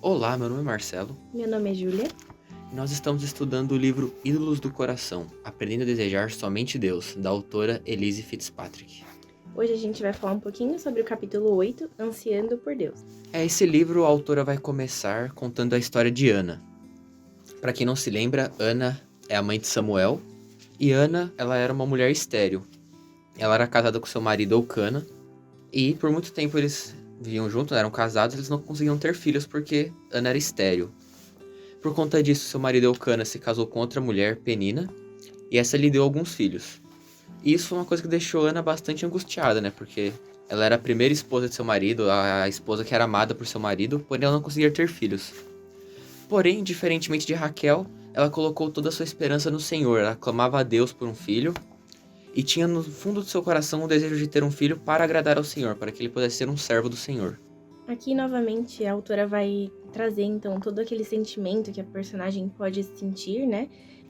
Olá, meu nome é Marcelo Meu nome é Júlia. e nós estamos estudando o livro Ídolos do Coração, Aprendendo a Desejar Somente Deus, da autora Elise Fitzpatrick. Hoje a gente vai falar um pouquinho sobre o capítulo 8, Ansiando por Deus. Esse livro a autora vai começar contando a história de Ana. Para quem não se lembra, Ana é a mãe de Samuel e Ana, ela era uma mulher estéril. Ela era casada com seu marido Elcana e por muito tempo eles viviam juntos, eram casados, eles não conseguiam ter filhos porque Ana era estéril. Por conta disso, seu marido Elcana se casou com outra mulher, Penina, e essa lhe deu alguns filhos. E isso foi uma coisa que deixou Ana bastante angustiada, né? Porque ela era a primeira esposa de seu marido, a esposa que era amada por seu marido, porém ela não conseguia ter filhos. Porém, diferentemente de Raquel, ela colocou toda a sua esperança no Senhor. Ela clamava a Deus por um filho e tinha no fundo do seu coração o desejo de ter um filho para agradar ao Senhor, para que ele pudesse ser um servo do Senhor. Aqui, novamente, a autora vai trazer, então, todo aquele sentimento que a personagem pode sentir, né?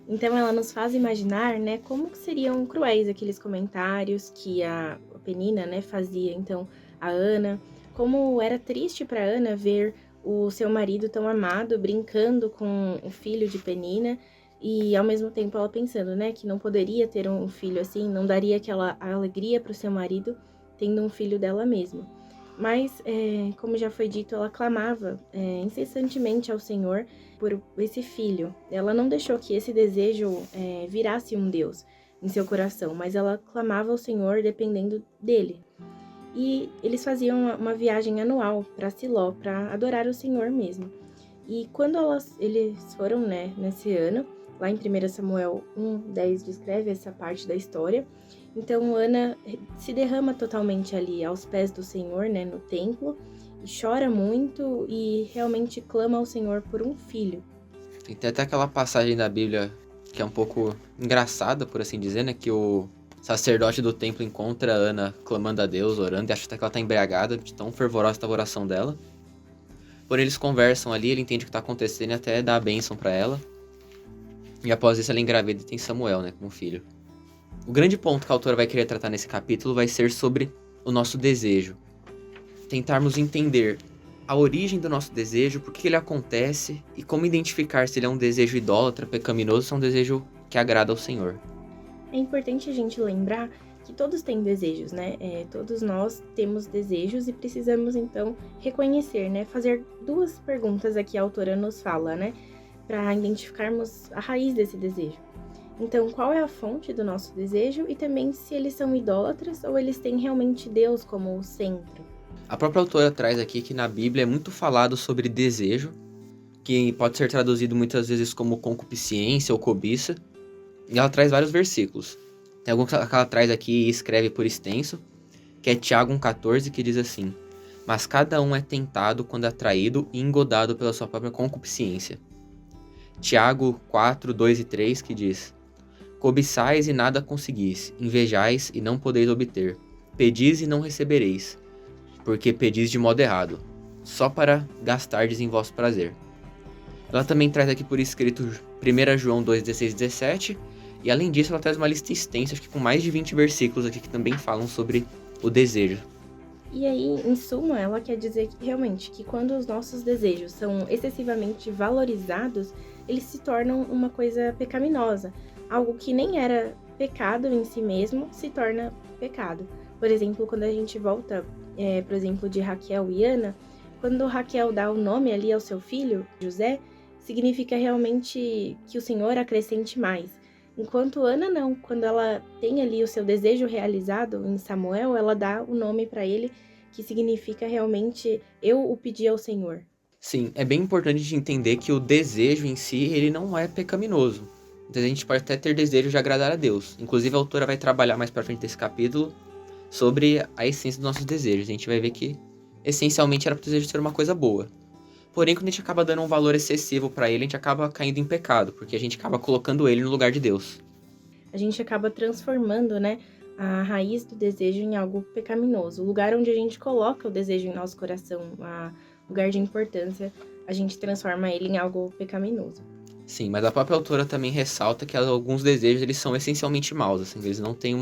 Então, ela nos faz imaginar, né, como que seriam cruéis aqueles comentários que a Penina, né, fazia, então, a Ana. Como era triste para Ana ver o seu marido tão amado brincando com o filho de Penina e, ao mesmo tempo, ela pensando, né, que não poderia ter um filho assim, não daria aquela alegria para o seu marido tendo um filho dela mesma. Mas, como já foi dito, ela clamava incessantemente ao Senhor por esse filho. Ela não deixou que esse desejo virasse um Deus em seu coração, mas ela clamava ao Senhor dependendo dele. E eles faziam uma viagem anual para Siló, para adorar o Senhor mesmo. E quando eles foram, né, nesse ano, lá em 1 Samuel 1:10 descreve essa parte da história. Então Ana se derrama totalmente ali aos pés do Senhor, né, no templo, e chora muito e realmente clama ao Senhor por um filho. Tem até aquela passagem da Bíblia que é um pouco engraçada, por assim dizer, né? Que o sacerdote do templo encontra Ana clamando a Deus, orando, e acha até que ela tá embriagada, de tão fervorosa estava a oração dela. Porém, eles conversam ali, ele entende o que tá acontecendo e até dá a bênção pra ela. E após isso ela engravida e tem Samuel, né, como filho. O grande ponto que a autora vai querer tratar nesse capítulo vai ser sobre o nosso desejo. Tentarmos entender a origem do nosso desejo, por que ele acontece e como identificar se ele é um desejo idólatra, pecaminoso, ou se é um desejo que agrada ao Senhor. É importante a gente lembrar que todos têm desejos, né? Todos nós temos desejos e precisamos, então, reconhecer, né? Fazer duas perguntas aqui a autora nos fala, né? Para identificarmos a raiz desse desejo. Então, qual é a fonte do nosso desejo e também se eles são idólatras ou eles têm realmente Deus como o centro. A própria autora traz aqui que na Bíblia é muito falado sobre desejo, que pode ser traduzido muitas vezes como concupiscência ou cobiça, e ela traz vários versículos. Tem alguns que ela traz aqui e escreve por extenso, que é Tiago 1,14, que diz assim: mas cada um é tentado quando atraído e engodado pela sua própria concupiscência. Tiago 4, 2 e 3, que diz: cobiçais e nada conseguis, invejais e não podeis obter, pedis e não recebereis, porque pedis de modo errado, só para gastardes em vosso prazer. Ela também traz aqui por escrito 1 João 2, 16 e 17, e além disso ela traz uma lista extensa, acho que com mais de 20 versículos aqui que também falam sobre o desejo. E aí, em suma, ela quer dizer que realmente que quando os nossos desejos são excessivamente valorizados, eles se tornam uma coisa pecaminosa. Algo que nem era pecado em si mesmo se torna pecado. Por exemplo, quando a gente volta, por exemplo, de Raquel e Ana, quando Raquel dá o nome ali ao seu filho, José, significa realmente que o Senhor acrescente mais. Enquanto Ana não, quando ela tem ali o seu desejo realizado em Samuel, ela dá o nome para ele, que significa realmente eu o pedi ao Senhor. Sim, é bem importante de entender que o desejo em si, ele não é pecaminoso. Então a gente pode até ter desejo de agradar a Deus. Inclusive a autora vai trabalhar mais pra frente desse capítulo sobre a essência dos nossos desejos. A gente vai ver que essencialmente era pro desejo ser uma coisa boa. Porém, quando a gente acaba dando um valor excessivo pra ele, a gente acaba caindo em pecado, porque a gente acaba colocando ele no lugar de Deus. A gente acaba transformando, né, a raiz do desejo em algo pecaminoso. O lugar onde a gente coloca o desejo em nosso coração, o lugar de importância, a gente transforma ele em algo pecaminoso. Sim, mas a própria autora também ressalta que alguns desejos eles são essencialmente maus, assim, eles não têm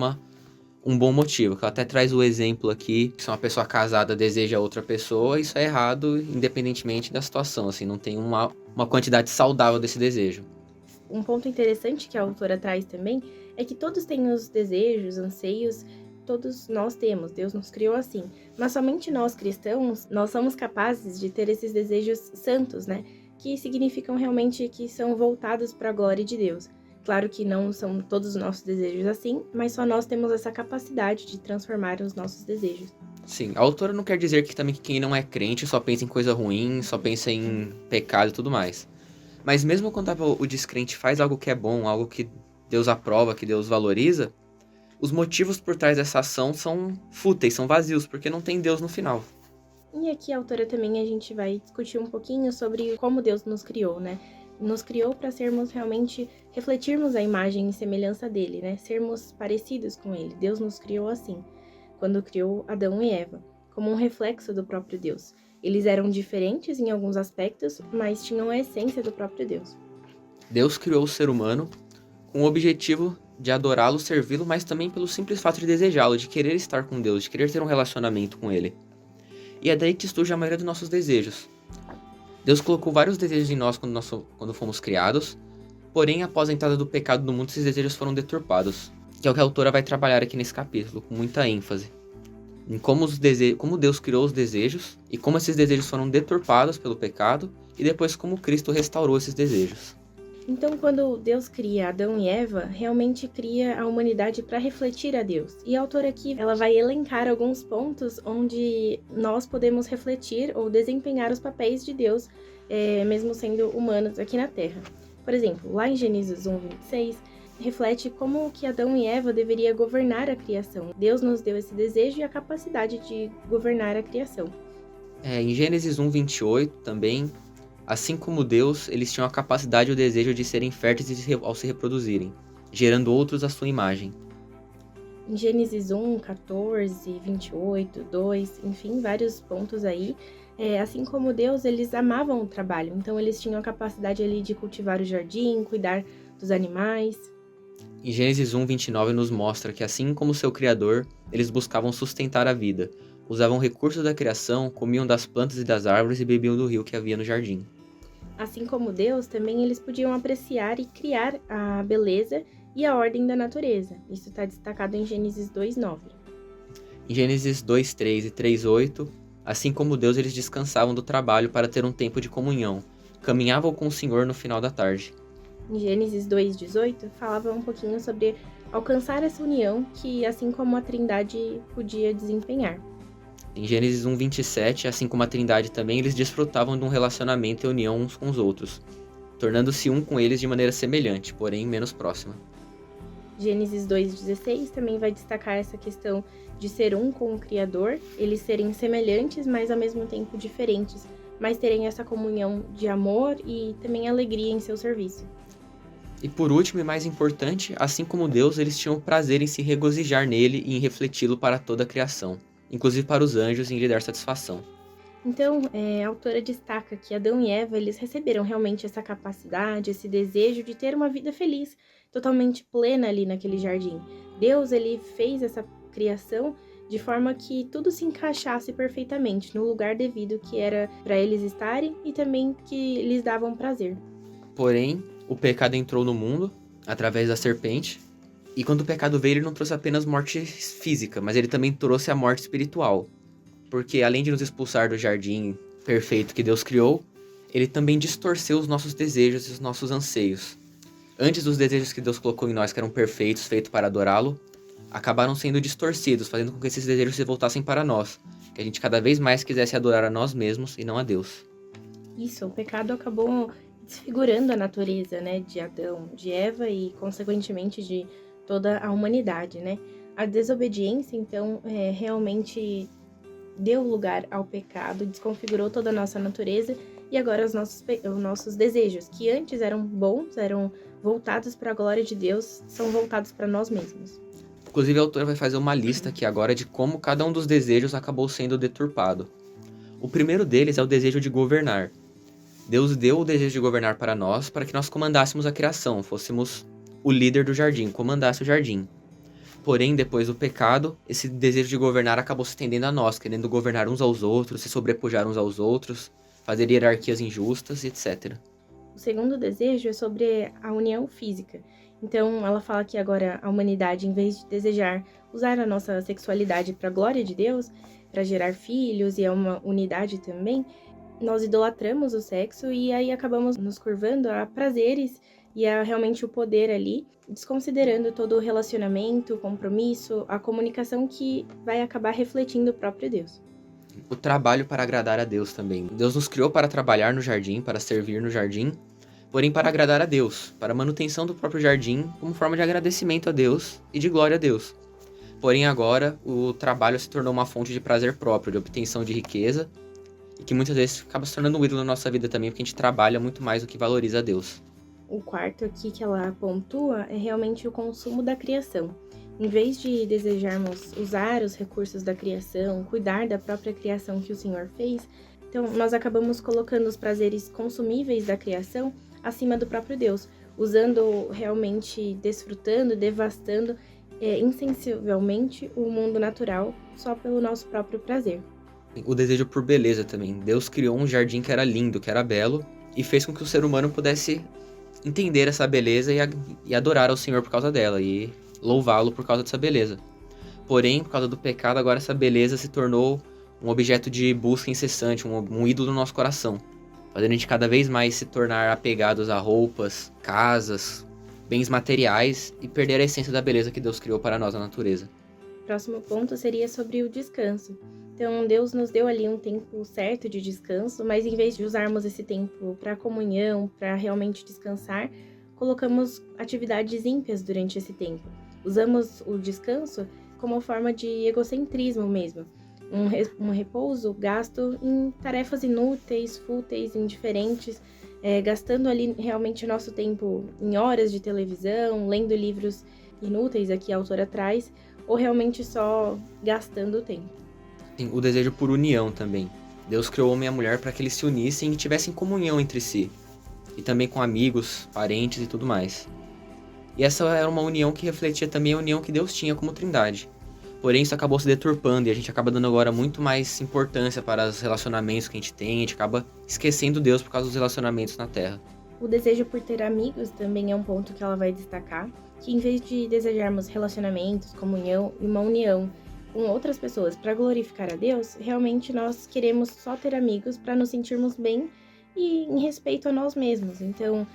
um bom motivo. Que ela até traz o exemplo aqui, que se uma pessoa casada deseja outra pessoa, isso é errado independentemente da situação, assim, não tem uma quantidade saudável desse desejo. Um ponto interessante que a autora traz também é que todos têm os desejos, anseios, todos nós temos, Deus nos criou assim. Mas somente nós cristãos, nós somos capazes de ter esses desejos santos, né? Que significam realmente que são voltados para a glória de Deus. Claro que não são todos os nossos desejos assim, mas só nós temos essa capacidade de transformar os nossos desejos. Sim, a autora não quer dizer que também quem não é crente só pensa em coisa ruim, só pensa em pecado e tudo mais. Mas mesmo quando o descrente faz algo que é bom, algo que Deus aprova, que Deus valoriza, os motivos por trás dessa ação são fúteis, são vazios, porque não tem Deus no final. E aqui, a autora, também a gente vai discutir um pouquinho sobre como Deus nos criou, né? Nos criou para sermos realmente, refletirmos a imagem e semelhança dele, né? Sermos parecidos com ele. Deus nos criou assim, quando criou Adão e Eva, como um reflexo do próprio Deus. Eles eram diferentes em alguns aspectos, mas tinham a essência do próprio Deus. Deus criou o ser humano com o objetivo de adorá-lo, servi-lo, mas também pelo simples fato de desejá-lo, de querer estar com Deus, de querer ter um relacionamento com ele. E é daí que surge a maioria dos nossos desejos. Deus colocou vários desejos em nós quando fomos criados, porém, após a entrada do pecado no mundo, esses desejos foram deturpados, que é o que a autora vai trabalhar aqui nesse capítulo, com muita ênfase. Em como Deus criou os desejos, e como esses desejos foram deturpados pelo pecado, e depois como Cristo restaurou esses desejos. Então, quando Deus cria Adão e Eva, realmente cria a humanidade para refletir a Deus. E a autora aqui, ela vai elencar alguns pontos onde nós podemos refletir ou desempenhar os papéis de Deus, mesmo sendo humanos aqui na Terra. Por exemplo, lá em Gênesis 1:26, reflete como que Adão e Eva deveria governar a criação. Deus nos deu esse desejo e a capacidade de governar a criação. Em Gênesis 1:28 também, assim como Deus, eles tinham a capacidade e o desejo de serem férteis ao se reproduzirem, gerando outros à sua imagem. Em Gênesis 1:14, 28, 2, enfim, vários pontos aí. Assim como Deus, eles amavam o trabalho, então eles tinham a capacidade ali de cultivar o jardim, cuidar dos animais. Em Gênesis 1:29 nos mostra que assim como seu Criador, eles buscavam sustentar a vida, usavam recursos da criação, comiam das plantas e das árvores e bebiam do rio que havia no jardim. Assim como Deus, também eles podiam apreciar e criar a beleza e a ordem da natureza. Isso está destacado em Gênesis 2:9. Em Gênesis 2:3 e 3:8, assim como Deus, eles descansavam do trabalho para ter um tempo de comunhão, caminhavam com o Senhor no final da tarde. Em Gênesis 2:18, falava um pouquinho sobre alcançar essa união que, assim como a Trindade, podia desempenhar. Em Gênesis 1:27, assim como a Trindade também, eles desfrutavam de um relacionamento e união uns com os outros, tornando-se um com eles de maneira semelhante, porém menos próxima. Gênesis 2:16 também vai destacar essa questão de ser um com o Criador, eles serem semelhantes, mas ao mesmo tempo diferentes, mas terem essa comunhão de amor e também alegria em seu serviço. E por último e mais importante, assim como Deus, eles tinham prazer em se regozijar nele e em refleti-lo para toda a criação, inclusive para os anjos em lhe dar satisfação. Então, a autora destaca que Adão e Eva, eles receberam realmente essa capacidade, esse desejo de ter uma vida feliz, totalmente plena ali naquele jardim. Deus, ele fez essa criação de forma que tudo se encaixasse perfeitamente no lugar devido que era para eles estarem e também que lhes davam prazer. Porém, o pecado entrou no mundo através da serpente, e quando o pecado veio, ele não trouxe apenas morte física, mas ele também trouxe a morte espiritual. Porque além de nos expulsar do jardim perfeito que Deus criou, ele também distorceu os nossos desejos e os nossos anseios. Antes dos desejos que Deus colocou em nós, que eram perfeitos, feitos para adorá-lo, acabaram sendo distorcidos, fazendo com que esses desejos se voltassem para nós, que a gente cada vez mais quisesse adorar a nós mesmos e não a Deus. Isso, o pecado acabou desfigurando a natureza, né, de Adão, de Eva e, consequentemente, de toda a humanidade, né? A desobediência, então, realmente deu lugar ao pecado, desconfigurou toda a nossa natureza e agora os nossos desejos, que antes eram bons, eram voltados para a glória de Deus, são voltados para nós mesmos. Inclusive, a autora vai fazer uma lista aqui agora de como cada um dos desejos acabou sendo deturpado. O primeiro deles é o desejo de governar. Deus deu o desejo de governar para que nós comandássemos a criação, fôssemos o líder do jardim, comandasse o jardim. Porém, depois do pecado, esse desejo de governar acabou se estendendo a nós, querendo governar uns aos outros, se sobrepujar uns aos outros, fazer hierarquias injustas, etc. O segundo desejo é sobre a união física. Então, ela fala que agora a humanidade, em vez de desejar usar a nossa sexualidade para a glória de Deus, para gerar filhos e é uma unidade também, nós idolatramos o sexo e aí acabamos nos curvando a prazeres e a realmente o poder ali, desconsiderando todo o relacionamento, o compromisso, a comunicação que vai acabar refletindo o próprio Deus. O trabalho para agradar a Deus também. Deus nos criou para trabalhar no jardim, para servir no jardim, porém para agradar a Deus, para a manutenção do próprio jardim, como forma de agradecimento a Deus e de glória a Deus. Porém agora, o trabalho se tornou uma fonte de prazer próprio, de obtenção de riqueza, e que muitas vezes acaba se tornando um ídolo na nossa vida também, porque a gente trabalha muito mais do que valoriza a Deus. O quarto aqui que ela pontua é realmente o consumo da criação. Em vez de desejarmos usar os recursos da criação, cuidar da própria criação que o Senhor fez, então nós acabamos colocando os prazeres consumíveis da criação acima do próprio Deus, usando realmente, desfrutando, devastando insensivelmente o mundo natural só pelo nosso próprio prazer. O desejo por beleza também. Deus criou um jardim que era lindo, que era belo, e fez com que o ser humano pudesse entender essa beleza e adorar ao Senhor por causa dela, e louvá-lo por causa dessa beleza. Porém, por causa do pecado, agora essa beleza se tornou um objeto de busca incessante, um ídolo no nosso coração, fazendo a gente cada vez mais se tornar apegados a roupas, casas, bens materiais e perder a essência da beleza que Deus criou para nós na natureza. O próximo ponto seria sobre o descanso. Então, Deus nos deu ali um tempo certo de descanso, mas em vez de usarmos esse tempo para comunhão, para realmente descansar, colocamos atividades ímpias durante esse tempo. Usamos o descanso como forma de egocentrismo mesmo. Um repouso gasto em tarefas inúteis, fúteis, indiferentes, gastando ali realmente nosso tempo em horas de televisão, lendo livros inúteis aqui a autora traz, ou realmente só gastando o tempo. Sim, o desejo por união também. Deus criou o homem e a mulher para que eles se unissem e tivessem comunhão entre si. E também com amigos, parentes e tudo mais. E essa era uma união que refletia também a união que Deus tinha como Trindade. Porém, isso acabou se deturpando e a gente acaba dando agora muito mais importância para os relacionamentos que a gente acaba esquecendo Deus por causa dos relacionamentos na Terra. O desejo por ter amigos também é um ponto que ela vai destacar, que em vez de desejarmos relacionamentos, comunhão e uma união com outras pessoas para glorificar a Deus, realmente nós queremos só ter amigos para nos sentirmos bem e em respeito a nós mesmos. Então,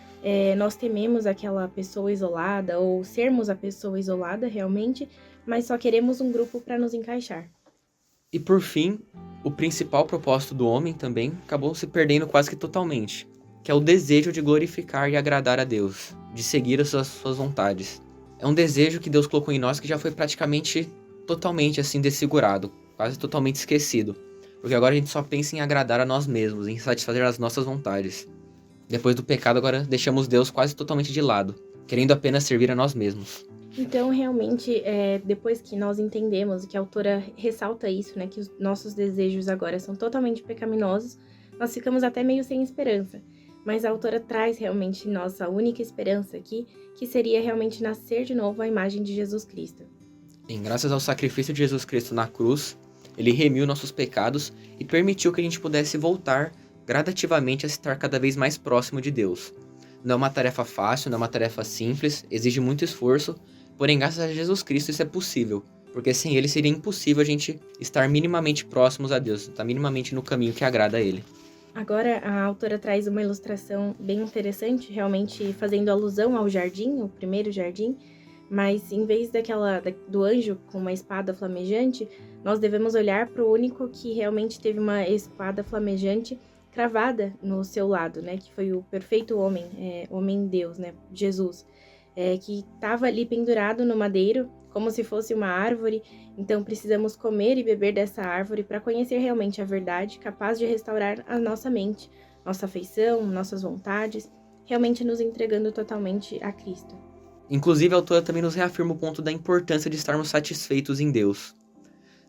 nós tememos aquela pessoa isolada ou sermos a pessoa isolada realmente, mas só queremos um grupo para nos encaixar. E por fim, o principal propósito do homem também acabou se perdendo quase que totalmente, que é o desejo de glorificar e agradar a Deus, de seguir as suas vontades. É um desejo que Deus colocou em nós que já foi praticamente totalmente assim desfigurado, quase totalmente esquecido, porque agora a gente só pensa em agradar a nós mesmos, em satisfazer as nossas vontades. Depois do pecado, agora deixamos Deus quase totalmente de lado, querendo apenas servir a nós mesmos. Então, realmente, depois que nós entendemos, que a autora ressalta isso, né, que os nossos desejos agora são totalmente pecaminosos, nós ficamos até meio sem esperança. Mas a autora traz realmente nossa única esperança aqui, que seria realmente nascer de novo à imagem de Jesus Cristo. Sim, graças ao sacrifício de Jesus Cristo na cruz, ele remiu nossos pecados e permitiu que a gente pudesse voltar gradativamente a estar cada vez mais próximo de Deus. Não é uma tarefa fácil, não é uma tarefa simples, exige muito esforço, porém graças a Jesus Cristo isso é possível, porque sem ele seria impossível a gente estar minimamente próximos a Deus, estar minimamente no caminho que agrada a ele. Agora a autora traz uma ilustração bem interessante, realmente fazendo alusão ao jardim, o primeiro jardim, mas em vez do anjo com uma espada flamejante, nós devemos olhar para o único que realmente teve uma espada flamejante cravada no seu lado, né? Que foi o perfeito homem, homem-deus, né? Jesus, que estava ali pendurado no madeiro, como se fosse uma árvore. Então precisamos comer e beber dessa árvore para conhecer realmente a verdade, capaz de restaurar a nossa mente, nossa afeição, nossas vontades, realmente nos entregando totalmente a Cristo. Inclusive, a autora também nos reafirma o ponto da importância de estarmos satisfeitos em Deus.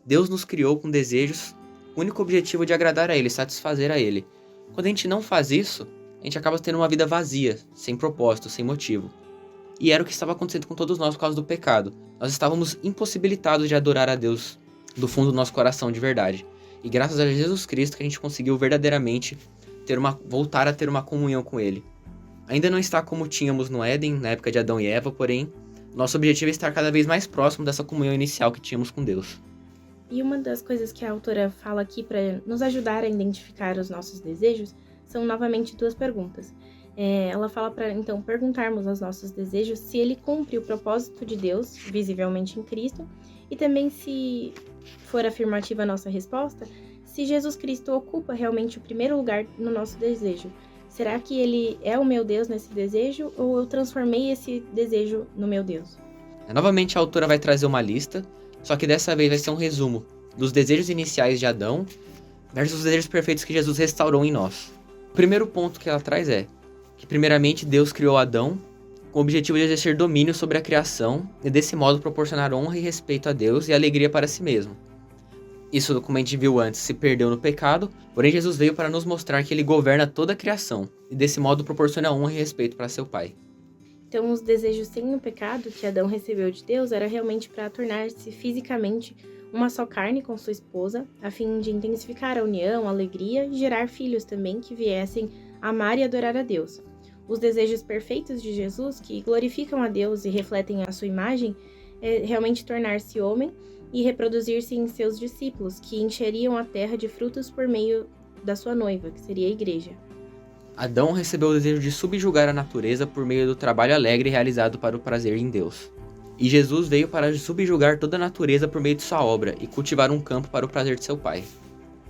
Deus nos criou com desejos, o único objetivo de agradar a Ele, satisfazer a Ele. Quando a gente não faz isso, a gente acaba tendo uma vida vazia, sem propósito, sem motivo. E era o que estava acontecendo com todos nós por causa do pecado. Nós estávamos impossibilitados de adorar a Deus do fundo do nosso coração de verdade. E graças a Jesus Cristo que a gente conseguiu verdadeiramente voltar a ter uma comunhão com Ele. Ainda não está como tínhamos no Éden, na época de Adão e Eva, porém, nosso objetivo é estar cada vez mais próximo dessa comunhão inicial que tínhamos com Deus. E uma das coisas que a autora fala aqui para nos ajudar a identificar os nossos desejos são novamente 2 perguntas. Ela fala para então perguntarmos aos nossos desejos se ele cumpre o propósito de Deus, visivelmente em Cristo, e também, se for afirmativa a nossa resposta, se Jesus Cristo ocupa realmente o primeiro lugar no nosso desejo. Será que ele é o meu Deus nesse desejo ou eu transformei esse desejo no meu Deus? Novamente a autora vai trazer uma lista, só que dessa vez vai ser um resumo dos desejos iniciais de Adão versus os desejos perfeitos que Jesus restaurou em nós. O primeiro ponto que ela traz é que primeiramente Deus criou Adão com o objetivo de exercer domínio sobre a criação e desse modo proporcionar honra e respeito a Deus e alegria para si mesmo. Isso, como a gente viu antes, se perdeu no pecado, porém Jesus veio para nos mostrar que ele governa toda a criação e desse modo proporciona honra e respeito para seu Pai. Então, os desejos sem o pecado que Adão recebeu de Deus era realmente para tornar-se fisicamente uma só carne com sua esposa, a fim de intensificar a união, a alegria e gerar filhos também que viessem amar e adorar a Deus. Os desejos perfeitos de Jesus, que glorificam a Deus e refletem a sua imagem, é realmente tornar-se homem e reproduzir-se em seus discípulos, que encheriam a terra de frutos por meio da sua noiva, que seria a igreja. Adão recebeu o desejo de subjugar a natureza por meio do trabalho alegre realizado para o prazer em Deus. E Jesus veio para subjugar toda a natureza por meio de sua obra e cultivar um campo para o prazer de seu Pai.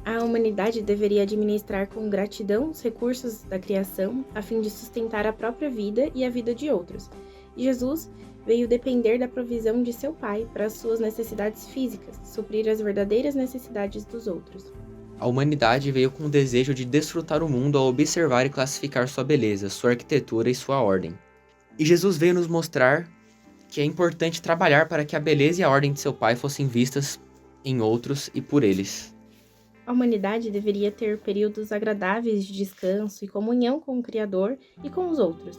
A humanidade deveria administrar com gratidão os recursos da criação, a fim de sustentar a própria vida e a vida de outros. E Jesus veio depender da provisão de seu Pai para as suas necessidades físicas, suprir as verdadeiras necessidades dos outros. A humanidade veio com o desejo de desfrutar o mundo ao observar e classificar sua beleza, sua arquitetura e sua ordem. E Jesus veio nos mostrar que é importante trabalhar para que a beleza e a ordem de seu Pai fossem vistas em outros e por eles. A humanidade deveria ter períodos agradáveis de descanso e comunhão com o Criador e com os outros.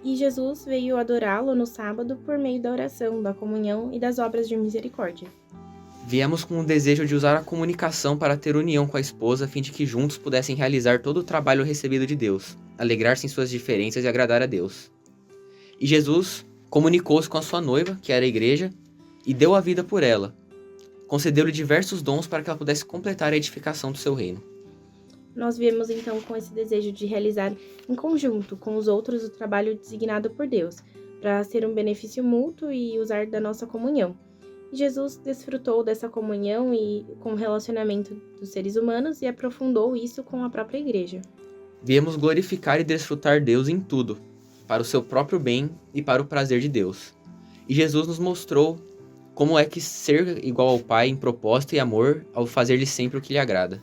E Jesus veio adorá-lo no sábado por meio da oração, da comunhão e das obras de misericórdia. Viemos com o desejo de usar a comunicação para ter união com a esposa, a fim de que juntos pudessem realizar todo o trabalho recebido de Deus, alegrar-se em suas diferenças e agradar a Deus. E Jesus comunicou-se com a sua noiva, que era a igreja, e deu a vida por ela. Concedeu-lhe diversos dons para que ela pudesse completar a edificação do seu reino. Nós viemos então com esse desejo de realizar em conjunto com os outros o trabalho designado por Deus, para ser um benefício mútuo e usar da nossa comunhão. E Jesus desfrutou dessa comunhão e com o relacionamento dos seres humanos e aprofundou isso com a própria igreja. Viemos glorificar e desfrutar Deus em tudo, para o seu próprio bem e para o prazer de Deus. E Jesus nos mostrou como é que ser igual ao Pai em propósito e amor ao fazer-lhe sempre o que lhe agrada.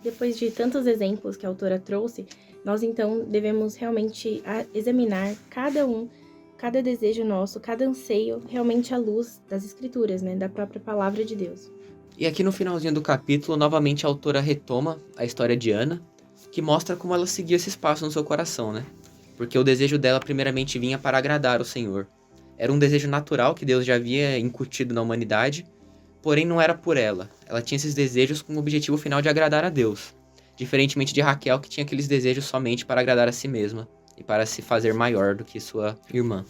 Depois de tantos exemplos que a autora trouxe, nós então devemos realmente examinar cada desejo nosso, cada anseio, realmente à luz das Escrituras, da própria Palavra de Deus. E aqui no finalzinho do capítulo, novamente a autora retoma a história de Ana, que mostra como ela seguia esse espaço no seu coração, Porque o desejo dela primeiramente vinha para agradar o Senhor. Era um desejo natural que Deus já havia incutido na humanidade, porém não era por ela. Ela tinha esses desejos com o objetivo final de agradar a Deus, diferentemente de Raquel, que tinha aqueles desejos somente para agradar a si mesma e para se fazer maior do que sua irmã.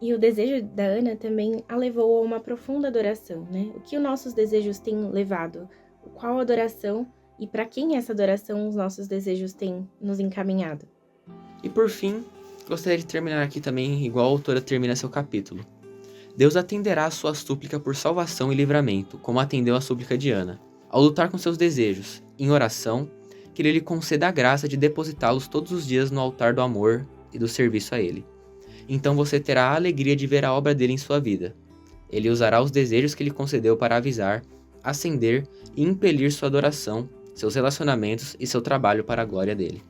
E o desejo da Ana também a levou a uma profunda adoração, O que os nossos desejos têm levado? Qual adoração e para quem essa adoração os nossos desejos têm nos encaminhado? E por fim, gostaria de terminar aqui também igual a autora termina seu capítulo. Deus atenderá a sua súplica por salvação e livramento, como atendeu a súplica de Ana. Ao lutar com seus desejos, em oração, que Ele lhe conceda a graça de depositá-los todos os dias no altar do amor e do serviço a Ele. Então você terá a alegria de ver a obra dele em sua vida. Ele usará os desejos que Ele concedeu para avisar, acender e impelir sua adoração, seus relacionamentos e seu trabalho para a glória dele.